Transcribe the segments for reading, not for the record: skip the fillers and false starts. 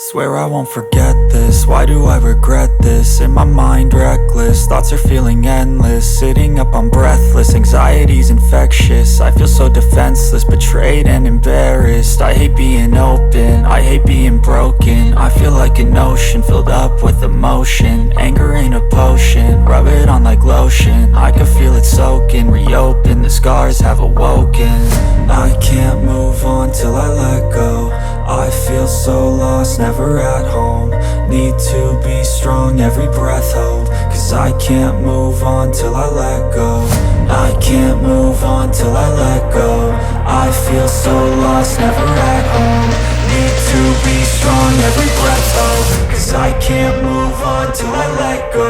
Swear I won't forget this, why do I regret this? In my mind reckless, thoughts are feeling endless. Sitting up I'm breathless, anxiety's infectious. I feel so defenseless, betrayed and embarrassed. I hate being open, I hate being broken. I feel like an ocean filled up with emotion. Anger ain't a potion, rub it on like lotion. I can feel it soaking, reopen, the scars have awoken. I can't move on till I let go. I feel so lost, never at home. Need to be strong, every breath hold. Cause I can't move on till I let go. I can't move on till I let go. I feel so lost, never at home. Need to be strong, every breath hold. Cause I can't move on till I let go.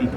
@pk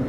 MD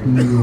CEO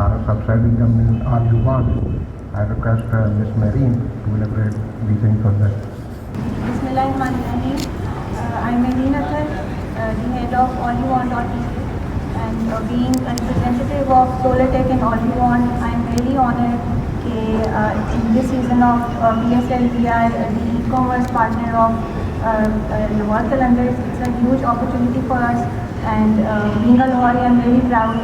our subsidiary company all you want, I request Ms. Marine to elaborate these things further. Bismillahirrahmanirrahim. I'm Marine Akhtar, the head of All You Want.tk, and being a representative of Solar Tech and All You Want, I'm really honored that in this season of PSL we are the e-commerce partner of Lahore Qalandars. It's a huge opportunity for us, and being a Lahori, I'm very proud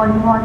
All You Want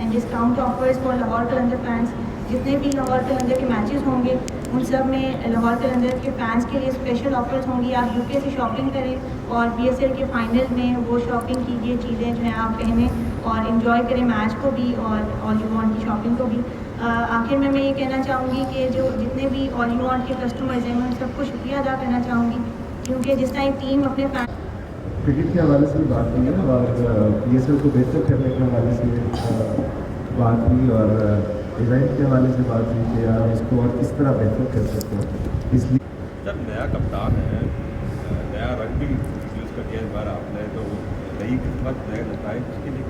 And discount offers for Lahore Qalandar fans جتنے بھی لاہور قلندر کے matches ہوں گے ان سب میں لاہور قلندر کے fans کے لیے special offers ہوں گی. آپ UK سے شاپنگ کریں اور PSL کے فائنل میں وہ شاپنگ کیجیے, چیزیں جو ہیں آپ پہنیں اور انجوائے کریں میچ کو بھی اور آل یو وانٹ کی شاپنگ کو بھی. آخر میں یہ کہنا چاہوں گی کہ جو جتنے بھی آل یو وانٹ کے کسٹمرز ہیں میں ان سب کو شکریہ ادا کرنا چاہوں گی, کیونکہ جس طرح ٹیم اپنے کرکٹ کے حوالے سے بات ہوئی ہے اور PSL کو بہتر کرنے کے حوالے سے بات ہوئی اور ایونٹ کے حوالے سے بات ہوئی کہ آپ اس کو اور کس طرح بہتر کر سکتے ہیں. اس لیے جب نیا کپتان ہے, نیا رنگ بھی یوز کر دیا اس بار آپ نے, تو نئی قسمت نئے نتائج کے لیے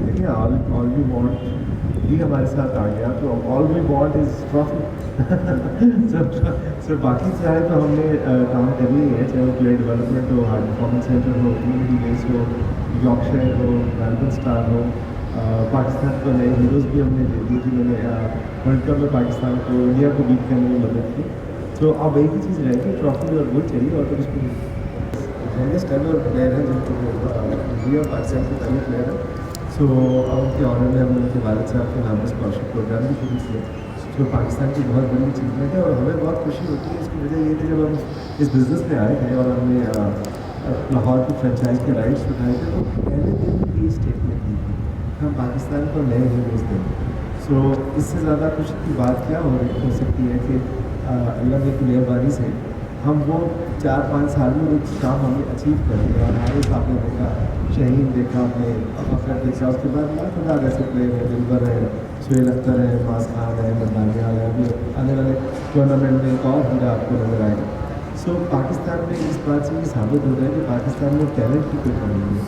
دیکھیے آل وی وانٹ بھی ہمارے ساتھ آ گیا, تو آل وی وانٹ از ٹرافی. سر باقی چاہے تو ہم نے کام کر لی ہے, چاہے وہ پلیئر ڈیولپمنٹ ہو, ہائی پرفارمنس سینٹر ہو, کمیونٹی بیس ہو, یارکشائر ہو, میلبرن اسٹار ہو, پاکستان کو نئے ہیروز بھی ہم نے دے دی جنہوں نے ورلڈ کپ میں پاکستان کو انڈیا کو بیٹ کرنے میں مدد کی. تو اب ایک ہی چیز رہے گی, ٹرافی اور وہ چاہیے, اور پھر اس کو یونگیسٹ ایور پلیئر ہیں جن کو انڈیا پاکستان کے پہلے پلیئر ہیں. سو اب ان کے آنر میں ہم نے ان کے والد صاحب کے نام پر اسکالرشپ پروگرام بھی شروع کیا, جو پاکستان کی بہت بڑی اچیومنٹ ہے اور ہمیں بہت خوشی ہوتی ہے. اس کی وجہ یہ تھی جب ہم اس بزنس میں آئے تھے اور ہم نے لاہور کی فرینچائز کے رائٹس اٹھائے تھے, تو پہلے دن کی اسٹیٹمنٹ دی تھی ہم پاکستان کو نئے ہیروز دیں گے. سو اس سے زیادہ خوشی کی بات کیا ہو سکتی ہے کہ اللہ کی مہربانی سے ہم وہ 4-5 سال میں ایک کام ہم نے اچیو کر لیا. اور حارث صاحب نے دیکھا, شہین دیکھا, ہم نے فخر دیکھا, اس کے بعد خدا ایسے پلیئر ہے, دلبر ہے, سہیل اختر ہے, فاز خان ہے, مردانیال ہے, ابھی آنے والے ٹورنامنٹ میں ایک اور ہیرا آپ کو نظر آئے گا. سو پاکستان میں اس بات سے یہ ثابت ہو رہا ہے کہ پاکستان میں ٹیلنٹ کی کوئی کمی نہیں ہے,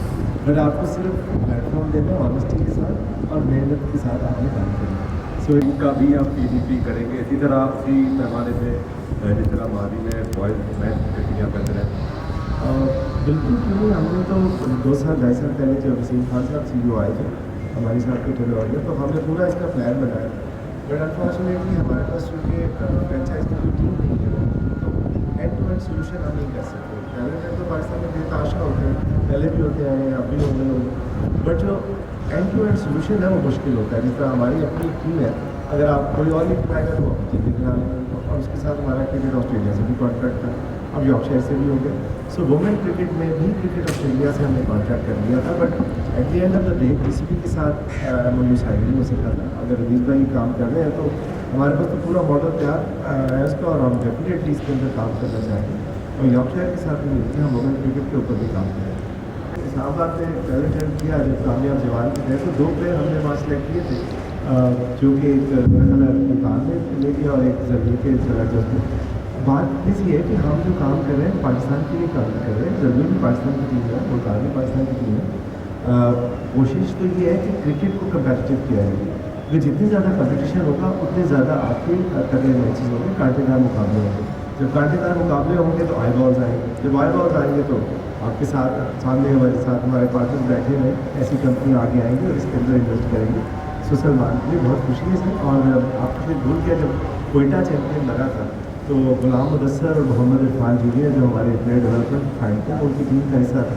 بٹ آپ کو صرف پلیٹ فارم دینا ہے آنیسٹی کے ساتھ اور محنت کے ساتھ آپ نے کام کرنا ہے. سو ان کا بھی آپ PDP کریں گے اسی طرح اسی پیمانے پہ جس طرح ماضی میں بوائز مین کرکٹیاں بہتر ہیں. بالکل کیوں نہیں, ہم نے تو 2 سال 2.5 سال پہلے جب وسیم خان صاحب CEO آئے تھے ہمارے ساتھ کے ٹھیک ہو گیا, تو ہم نے پورا اس کا پلان بنایا. بٹ انفارچونیٹلی ہمارے پاس چونکہ فرینچائز کی کوئی ٹیم نہیں ہے, تو اینڈ ٹو اینڈ سولوشن ہم نہیں کر سکتے. ٹیلنٹ تو پاکستان میں بے تحاشا ہوتے ہیں, پہلے بھی ہوتے ہیں, اب بھی ہوں گے, بٹ جو اینڈ ٹو اینڈ سولوشن ہے وہ مشکل ہوتا ہے. جس طرح ہماری اپنی ٹیم ہے, اگر آپ کوئی اور لیگ ٹرائی کرو ٹیم نکلا لیں, اور اس کے ساتھ ہمارا کرکٹ آسٹریلیا سے بھی کانٹریکٹ تھا, اب یارکشائر سے بھی ہو گیا. سو وومن کرکٹ میں بھی کرکٹ آسٹریلیا سے ہم نے کانٹریکٹ کر لیا تھا, but at the end of the day کسی بھی کے ساتھ MOU سائن نہیں ہو سکا تھا. اگر ردیف بھائی کام کر رہے ہیں تو ہمارے پاس تو پورا ماڈل تیار ہے اس کا, اور ہم ڈیفینیٹلی اس کے اندر کام کرنا چاہیں گے. اور یارکشائر کے ساتھ بھی ملتے ہیں, ہم وومن کرکٹ کے اوپر بھی کام کریں گے. اسلام آباد میں ٹیلنٹ کیا جب کامیاب جوان کے تھے, تو 2 پلیئر ہم نے وہاں سلیکٹ کیے تھے, جو کہ ایک ملتان میں لے گیا اور ایک زربی کے جذبے. بات اس یہ ہے کہ ہم جو کام کر رہے ہیں پاکستان کے لیے کام کر رہے ہیں. زربی بھی پاکستان کی ٹیم ہے, ملتان بھی پاکستان کی ٹیم ہے. کوشش تو یہ ہے کہ کرکٹ کو کمپیٹیٹیو کیا ہے, کہ جتنی زیادہ کمپٹیشن ہوگا اتنے زیادہ آپ کے تگڑے میچز ہوں گے, کانٹے دار مقابلے ہوں گے. جب کانٹے دار مقابلے ہوں گے تو آئی بالز آئیں گے, جب آئی بالز آئیں گے تو آپ کے ساتھ سامنے ہمارے پارٹنر بیٹھے ہوئے ایسی کمپنی آگے آئیں گے اور اس کے اندر انویسٹ کریں گے. سو سلمان کے لیے بہت خوشی ہے سر. اور آپ کو بھول گیا جب کوئٹہ چیمپئن لگا تھا تو غلام مدثر اور محمد عرفان جونیئر جو ہمارے پلیئر ڈیولپمنٹ فائنڈ تھے ان کی ٹیم کا حصہ تھا.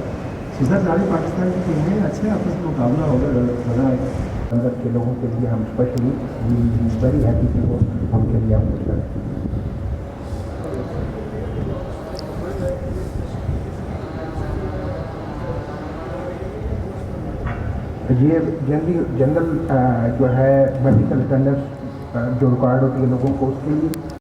سو سر ساری پاکستان کی ٹیم میں اچھے آپس میں مقابلہ ہوگا, مزہ آئے گا. اندر کے لوگوں کے لیے ہم اسپیشلی ویری ہیپی کہ وہ ہم کے لیے ہم کچھ کریں. یہ جنرل جو ہے میڈیکل اٹینڈنس جو ریکوائرڈ ہوتی ہے لوگوں کو, اس کے لیے